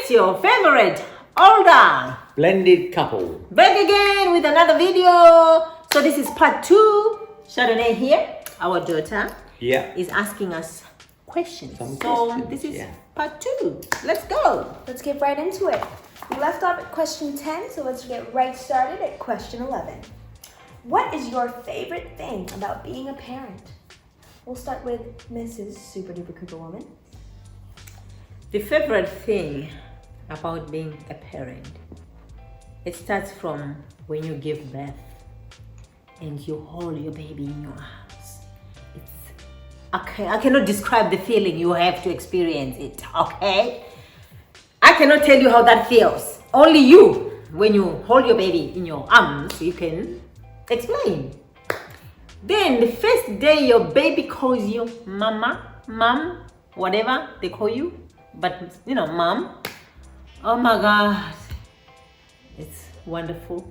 It's your favorite older blended couple. back again with another video. So this is part 2. Chardonnay here, our daughter, is asking us questions. This is part 2. Let's go. Let's get right into it. We left off at question 10, so let's get right started at question 11. What is your favorite thing about being a parent? We'll start with Mrs. Super Duper Cooper Woman. The favorite thing about being a parent, it starts from when you give birth and you hold your baby in your arms. I cannot describe the feeling. You have to experience it, okay? I cannot tell you how that feels. Only you, when you hold your baby in your arms, you can explain. Then the first day your baby calls you mama, mom, whatever they call you, but mom. Oh my God, it's wonderful.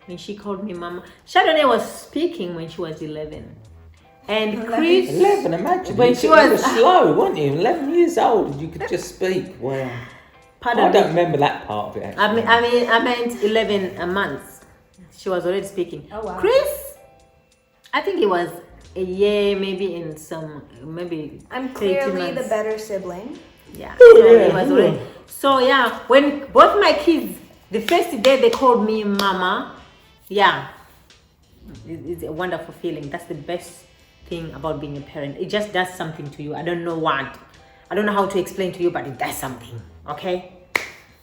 When she called me mama. Chardonnay was speaking when she was 11. And Chris... 11, imagine. When she was slow, weren't you? 11 years old, you could just speak. Wow. Pardon I don't me. remember that part of it, actually. I meant 11 months. She was already speaking. Oh, wow. Chris, I think it was a year, maybe I'm clearly 18 the months. better sibling. Yeah. Oh, So yeah, when both my kids, the first day they called me mama, it's a wonderful feeling. That's the best thing about being a parent. It just does something to you. I don't know what. I don't know how to explain to you, but it does something. Okay?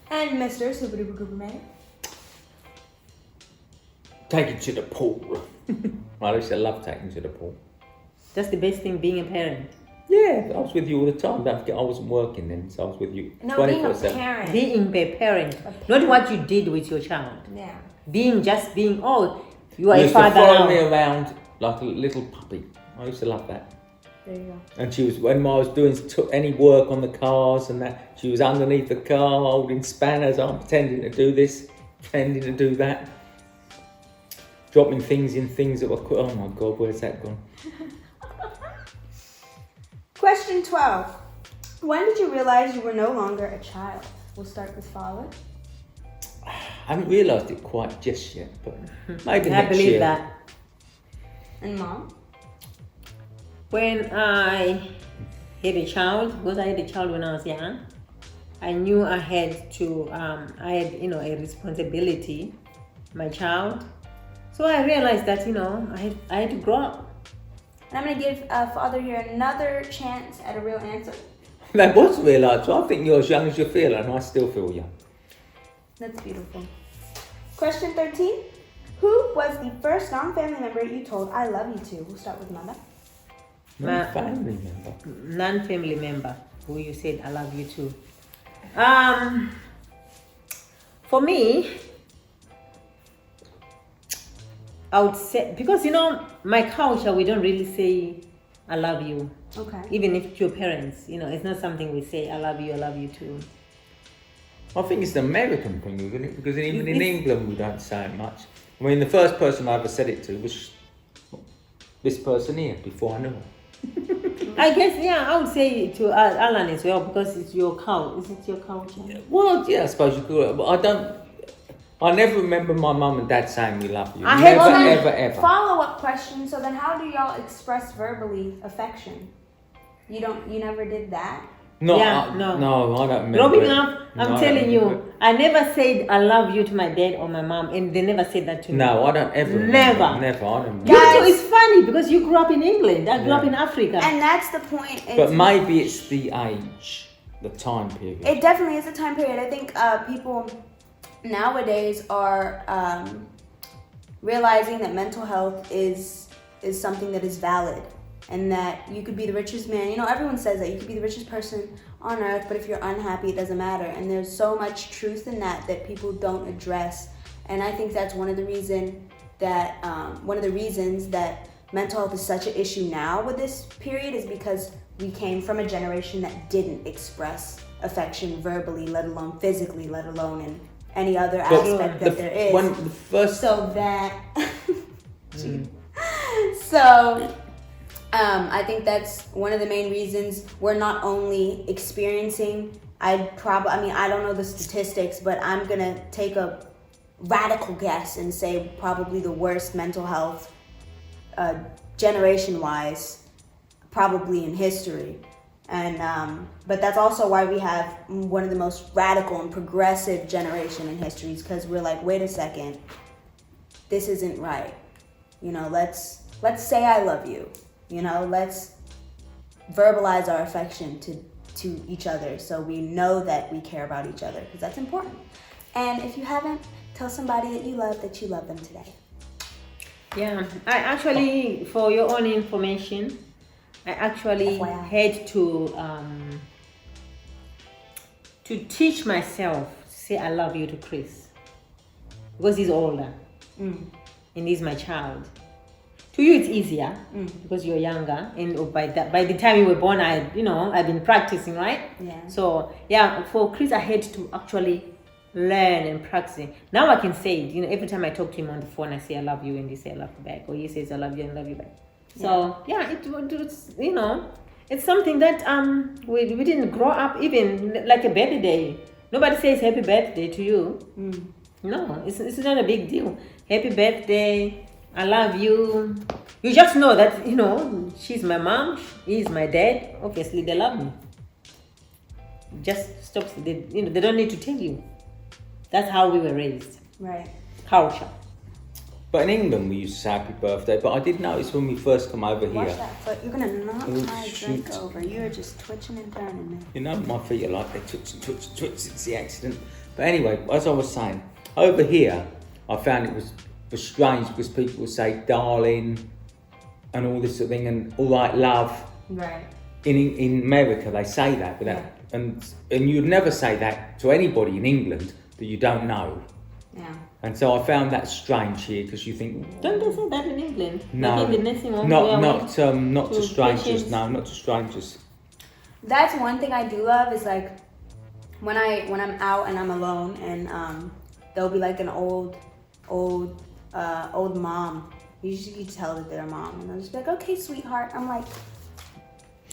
And Mr. Super Duper Cooper Man. Take it to the pool. I used to love taking to the pool. That's the best thing being a parent. Yeah, I was with you all the time. Don't forget, I wasn't working then, so I was with you No, being a 24/7. parent. Being a parent. Not what you did with your child. Yeah. You are You a used to father follow me now. around like a little puppy. I used to love that. There you go. And she was, when I was doing any work on the cars and that, she was underneath the car holding spanners. I'm pretending to do this, pretending to do that. Dropping things that were, oh my God, where's that gone? Question 12. When did you realize you were no longer a child? We'll start with father. I haven't realised it quite just yet, but maybe I next believe year. that. And mom? When I had a child, because I had a child when I was young, I knew I had to, a responsibility, my child. So I realized that, I had to grow up. And I'm going to give father here another chance at a real answer. That was realised. So I think you're as young as you feel, and I still feel young. That's beautiful. Question 13. Who was the first non-family member you told I love you to? We'll start with mother. Non-family member. Non-family member who you said I love you to. For me, I would say, because my culture, we don't really say I love you. Okay. Even if it's your parents, it's not something we say I love you too. I think it's an American thing, isn't it? Because even in England we don't say it much. I mean, the first person I ever said it to was this person here, before I knew her. I guess, I would say it to Alan as well, because it's your culture. Is it your culture? Well, yeah, I suppose you could. But I never remember my mum and dad saying we love you. I had Ever. Follow-up question. So then how do y'all express verbally affection? You never did that? No, No, I don't remember. Growing it. up, I'm No, I telling don't you, remember it. I never said I love you to my dad or my mom, and they never said that to me. No, I don't ever remember. Never. I don't remember. You Guys- too, it's funny because you grew up in England. I grew up in Africa. And that's the point. But maybe it's the age, the time period. It definitely is a time period. I think people nowadays are realizing that mental health is something that is valid, and that you could be the richest man. Everyone says that you could be the richest person on earth, but if you're unhappy, it doesn't matter. And there's so much truth in that people don't address. And I think that's one of the reasons that mental health is such an issue now with this period, is because we came from a generation that didn't express affection verbally, let alone physically, let alone in any other aspect that there is. So I think that's one of the main reasons we're not only experiencing I don't know the statistics, but I'm gonna take a radical guess and say probably the worst mental health generation-wise, probably in history. And but that's also why we have one of the most radical and progressive generation in history, because we're like, wait a second, this isn't right. You know, let's say I love you. You know, let's verbalize our affection to each other, so we know that we care about each other, because that's important. And if you haven't, tell somebody that you love them today. Yeah, I actually, for your own information, I actually FYI. had to teach myself to say I love you to Chris, because he's older and he's my child. To you it's easier because you're younger, and by the time you were born, I've been practicing, right? Yeah. So yeah, for Chris I had to actually learn and practice. Now I can say it. Every time I talk to him on the phone, I say I love you, and he say I love you back, or he says I love you and love you back. So yeah, it's it's something that we didn't grow up, even like a birthday. Nobody says happy birthday to you. No, it's not a big deal. Happy birthday, I love you. You just know that she's my mom, he's my dad. Obviously, they love me. Just stop. They don't need to tell you. That's how we were raised. Right. Culture. But in England, we used to say happy birthday. But I did notice when we first come over Watch here, that foot. You're gonna knock Oh, my drink shoot. over. You're just twitching and turning me. you know, my feet are like they twitch and twitch and twitch since the accident. But anyway, as I was saying, over here, I found it was strange because people would say darling and all this sort of thing, and all right, love. Right. In America, they say that, but and you'd never say that to anybody in England that you don't know. Yeah. And so I found that strange here, because you think, Don't they say that in England? no, Maybe in the nursing home not they are not to to strangers. patients. No, not to strangers. That's one thing I do love is like when I'm out and I'm alone, and there'll be like an old mom. Usually you tell that they're a mom, and they'll just be like, "Okay, sweetheart." I'm like,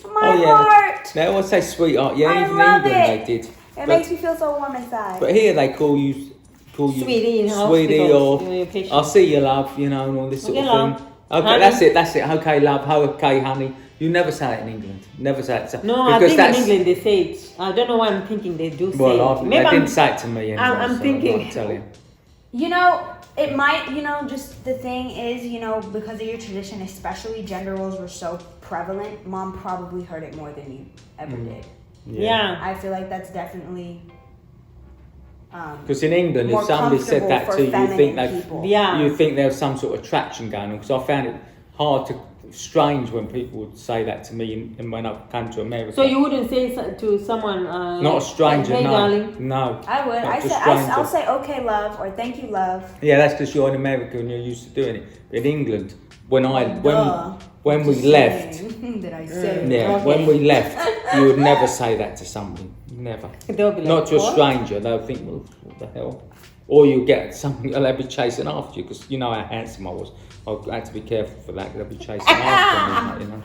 my heart. They always say sweetheart. Yeah, I even in love England it. they did. It makes me feel so warm inside. But here they call you Sweetie in sweetie, hospitals, or your patient. I'll see you, love, and all this sort Okay, of love. thing. Okay, Honey. that's it. Okay, love. Okay, honey. You never say it in England. Never say it. No, I because think that's, in England they say it. I don't know why I'm thinking they do say well, it. they didn't say it to me anyway. I'm so thinking- I'll tell you. It might, just the thing is, because of your tradition, especially gender roles were so prevalent, mom probably heard it more than you ever did. Yeah. I feel like that's definitely Because in England, if more somebody said that comfortable to you, for you think feminine they, people. Yeah. you think there was some sort of attraction going on. Because I found it strange when people would say that to me, and when I came to America. So you wouldn't say to someone Not a stranger, hey, no. darling. No. I would. Not to I'll stranger. say okay, love, or thank you, love. Yeah, that's because you're in America and you're used to doing it. But in England, when we left, Did I say? yeah, Okay. when we left, you would never say that to somebody. Never. They'll be like, Not to a "What?" stranger. They'll think, well, what the hell? Or you get something, they'll be chasing after you, because you know how handsome I was. I had to be careful for that, because they'll be chasing after me,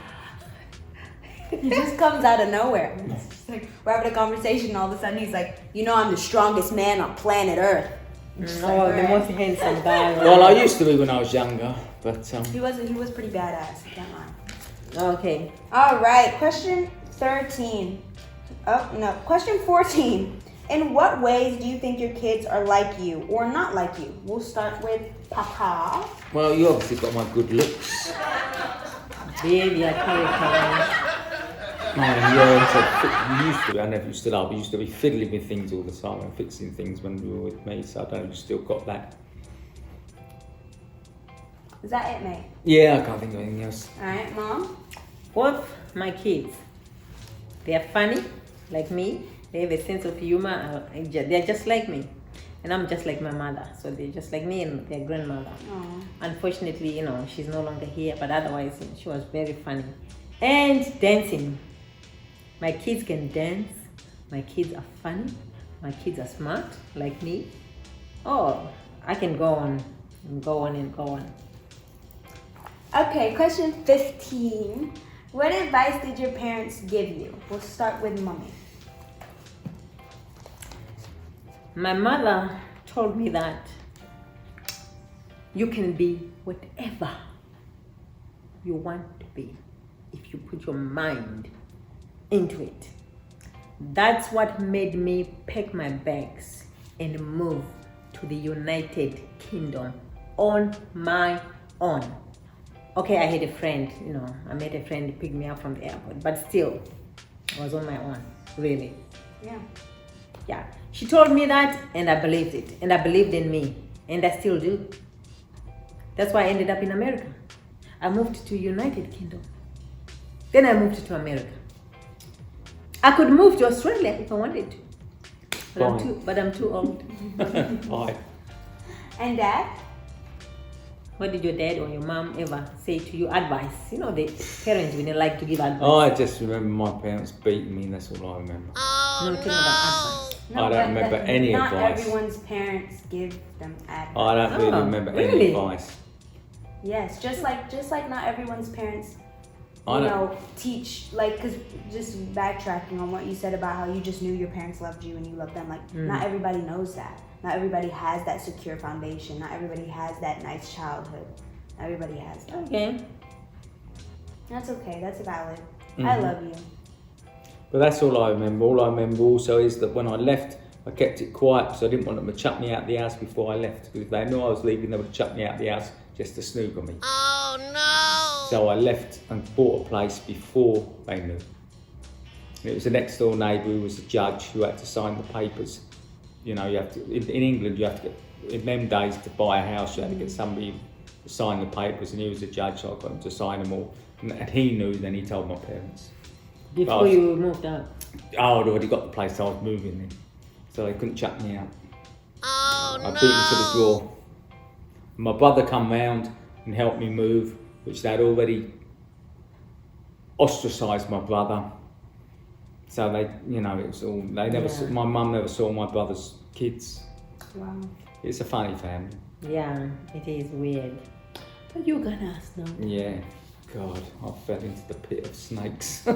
He just comes out of nowhere. It's just like we're having a conversation, and all of a sudden he's like, I'm the strongest man on planet Earth. I'm just like, Oh, the "Alright." most handsome guy. Well, I used to be when I was younger, but He was pretty badass. I can't lie. Okay. All right, question 13. Oh no, question 14. In what ways do you think your kids are like you or not like you? We'll start with Papa. well, you obviously got my good looks. Baby, I can't. You used to be, I never used to love, you used to be fiddling with things all the time and fixing things when you were with me, so I don't know if you still got that. Is that it, mate? Yeah, I can't think of anything else. All right, Mom. Both my kids, they are funny, like me. They have a sense of humor. They're just like me. And I'm just like my mother. So they're just like me and their grandmother. Aww. Unfortunately, she's no longer here. But otherwise, she was very funny. And dancing. My kids can dance. My kids are funny. My kids are smart, like me. Oh, I can go on and go on and go on. Okay, question 15. What advice did your parents give you? We'll start with Mommy. My mother told me that you can be whatever you want to be if you put your mind into it. That's what made me pack my bags and move to the United Kingdom on my own. Okay, I had a friend, I met a friend pick me up from the airport, but still, I was on my own, really. Yeah. She told me that, and I believed it, and I believed in me, and I still do. That's why I ended up in America. I moved to United Kingdom. Then I moved to America. I could move to Australia if I wanted to, but I'm too old. Bye. And Dad? What did your dad or your mom ever say to you? Advice? The parents really like to give advice. I just remember my parents beating me, and that's all I remember. No, talking about advice. I don't remember any not advice. Not everyone's parents give them advice. I don't really remember any advice. Yes, just like not everyone's parents, teach, because just backtracking on what you said about how you just knew your parents loved you and you loved them. Not everybody knows that. Not everybody has that secure foundation. Not everybody has that nice childhood. Not everybody has that. Okay. That's okay. That's valid. I love you. But that's all I remember. All I remember also is that when I left, I kept it quiet because I didn't want them to chuck me out the house before I left. Because if they knew I was leaving, they would chuck me out the house just to snoop on me. Oh no! So I left and bought a place before they knew. It was a next door neighbour who was a judge who had to sign the papers. You have to, in England, you have to get, in them days, to buy a house, you had to get somebody to sign the papers, and he was a judge, so I got him to sign them all. And he knew, then he told my parents. Before you moved out? Oh, I'd already got the place I was moving in, so they couldn't chuck me out. Oh I beat him to the door. My brother come round and helped me move, which they'd already ostracised my brother. So they, it was all, they never, my mum never saw my brother's kids. Wow. It's a funny family. Yeah, it is weird. But you got us now. Yeah. God, I fell into the pit of snakes. I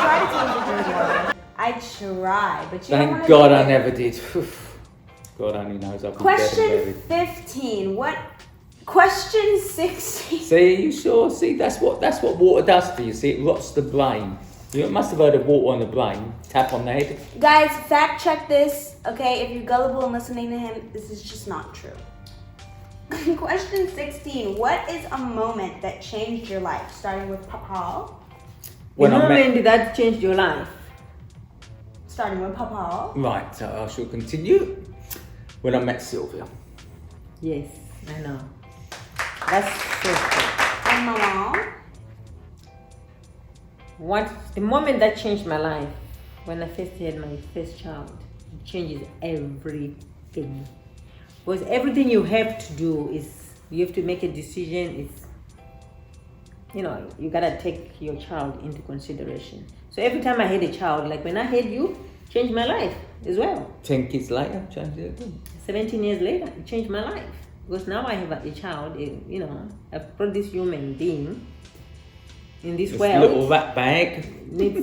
tried to take the dirty water. I tried, but you Thank God I never did. God only knows I've been Question 15. What? Question 16. See, you sure? See, that's what water does to you. See, it rots the brain. You must have heard of water on the brain. Tap on the head. Guys, fact check this, okay? If you're gullible and listening to him, this is just not true. Question 16. What is a moment that changed your life? Starting with Papa. The moment that changed your life. Starting with Papa. Right, so I shall continue. When I met Sylvia. Yes, I know. That's so cool. And Mama. The moment that changed my life, when I first had my first child, it changes everything. Because everything you have to do is, you have to make a decision. You gotta take your child into consideration. So every time I had a child, like when I had you, changed my life as well. 10 kids later, changed it again. 17 years later, it changed my life. Because now I have a child, I've brought this human being in this world. Little rat bag.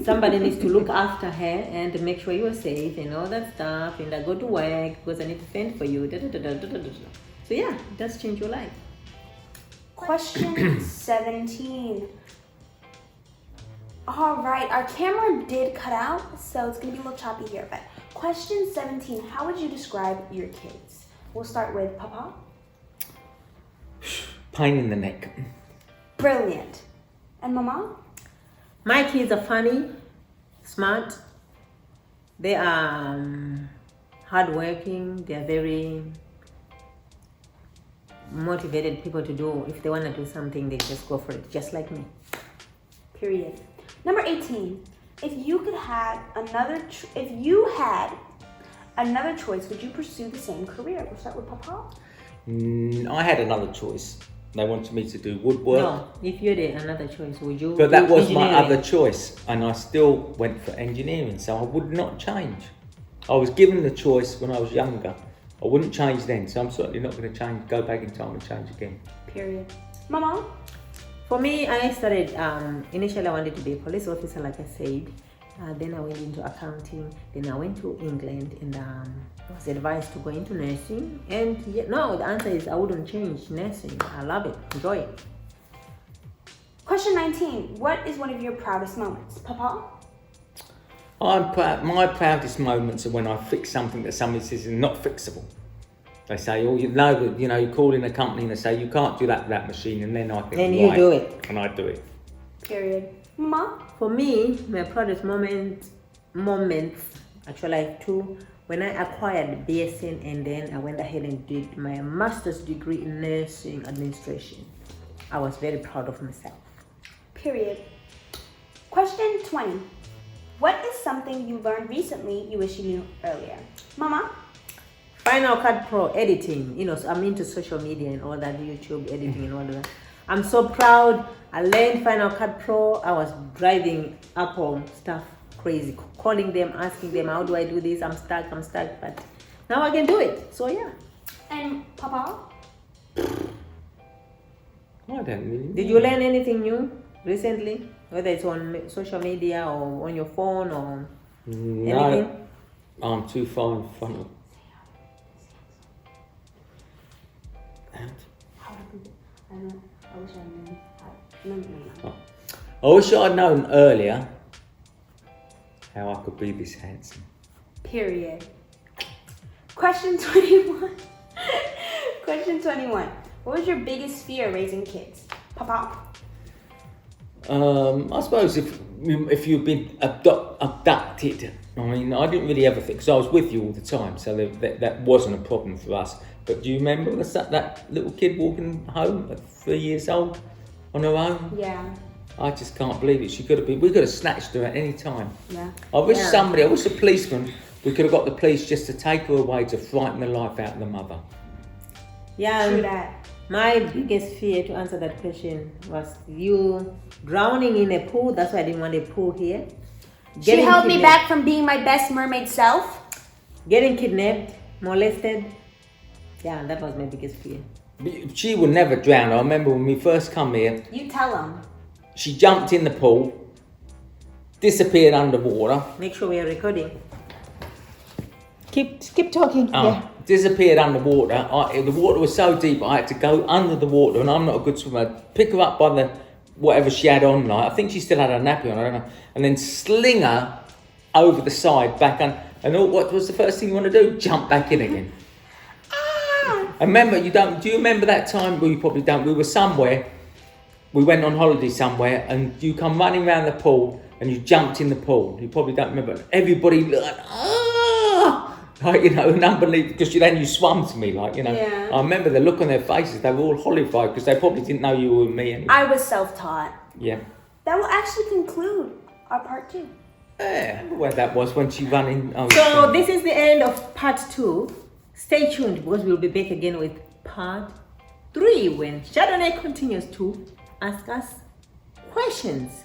Somebody needs to look after her and make sure you are safe and all that stuff. And I go to work because I need to fend for you. So yeah, it does change your life. Question 17. All right, our camera did cut out, so it's gonna be a little choppy here. But question 17, how would you describe your kids? We'll start with Papa. Pain in the neck. Brilliant. And Mama? My kids are funny, smart. They are hardworking. They are very motivated people to do. If they want to do something, they just go for it, just like me. Period. Number 18. If you had another choice, would you pursue the same career? We'll start with Papa. I had another choice. They wanted me to do woodwork. No, if you had another choice, would you? But that do was my engineering? other choice, and I still went for engineering, so I would not change. I was given the choice when I was younger. I wouldn't change then, so I'm certainly not going to go back in time and change again. Period. Mama? For me, I started, initially I wanted to be a police officer, like I said. Then I went into accounting. Then I went to England and was advised to go into nursing. And no, the answer is I wouldn't change nursing. I love it. Enjoy it. Question 19. What is one of your proudest moments? Papa? I'm proud. My proudest moments are when I fix something that somebody says is not fixable. They say, "Oh, you call in a company and they say you can't do that machine," and then I think, Then you do it. and I do it. Period. Mama? For me, my proudest moments, actually I have two. When I acquired BSN and then I went ahead and did my master's degree in nursing administration. I was very proud of myself. Period. Question 20. What is something you learned recently you wish you knew earlier? Mama? Final Cut Pro editing. So I'm into social media and all that, YouTube editing and all that. I'm so proud. I learned Final Cut Pro. I was driving Apple stuff crazy, calling them, asking them, how do I do this? I'm stuck, but now I can do it. So yeah. And Papa? I don't really know. Did you learn anything new recently? Whether it's on social media or on your phone or anything? I'm too far in front of. I wish I'd known earlier how I could be this handsome. Period. Question 21. Question 21. What was your biggest fear raising kids? Papa? I suppose if you've been abducted, I didn't really ever think, because I was with you all the time, so that wasn't a problem for us. But do you remember that little kid walking home at 3 years old on her own? Yeah. I just can't believe it. We could have snatched her at any time. Yeah. I wish a policeman, we could have got the police just to take her away to frighten the life out of the mother. Yeah. True that. My biggest fear, to answer that question, was you drowning in a pool. That's why I didn't want a pool here. She held me back from being my best mermaid self. Getting kidnapped, molested. Yeah, that was my biggest fear. She would never drown. I remember when we first come here, You tell them. she jumped in the pool, disappeared underwater. Make sure we are recording. Keep talking. Yeah. Disappeared underwater. The water was so deep, I had to go under the water, and I'm not a good swimmer. Pick her up by the whatever she had on, I think she still had her nappy on, I don't know, and then sling her over the side back on. And what was the first thing you want to do? Jump back in again. I remember, do you remember that time? Well, you probably don't. We were somewhere, we went on holiday somewhere, and you come running around the pool, and you jumped in the pool. You probably don't remember. Everybody and unbelievable, because then you swam to me, Yeah. I remember the look on their faces. They were all horrified, because they probably didn't know you were with me anyway. I was self-taught. Yeah. That will actually conclude our part 2. Yeah, where that was when she ran in. So this is the end of part 2. Stay tuned, because we'll be back again with part 3 when Chardonnay continues to ask us questions.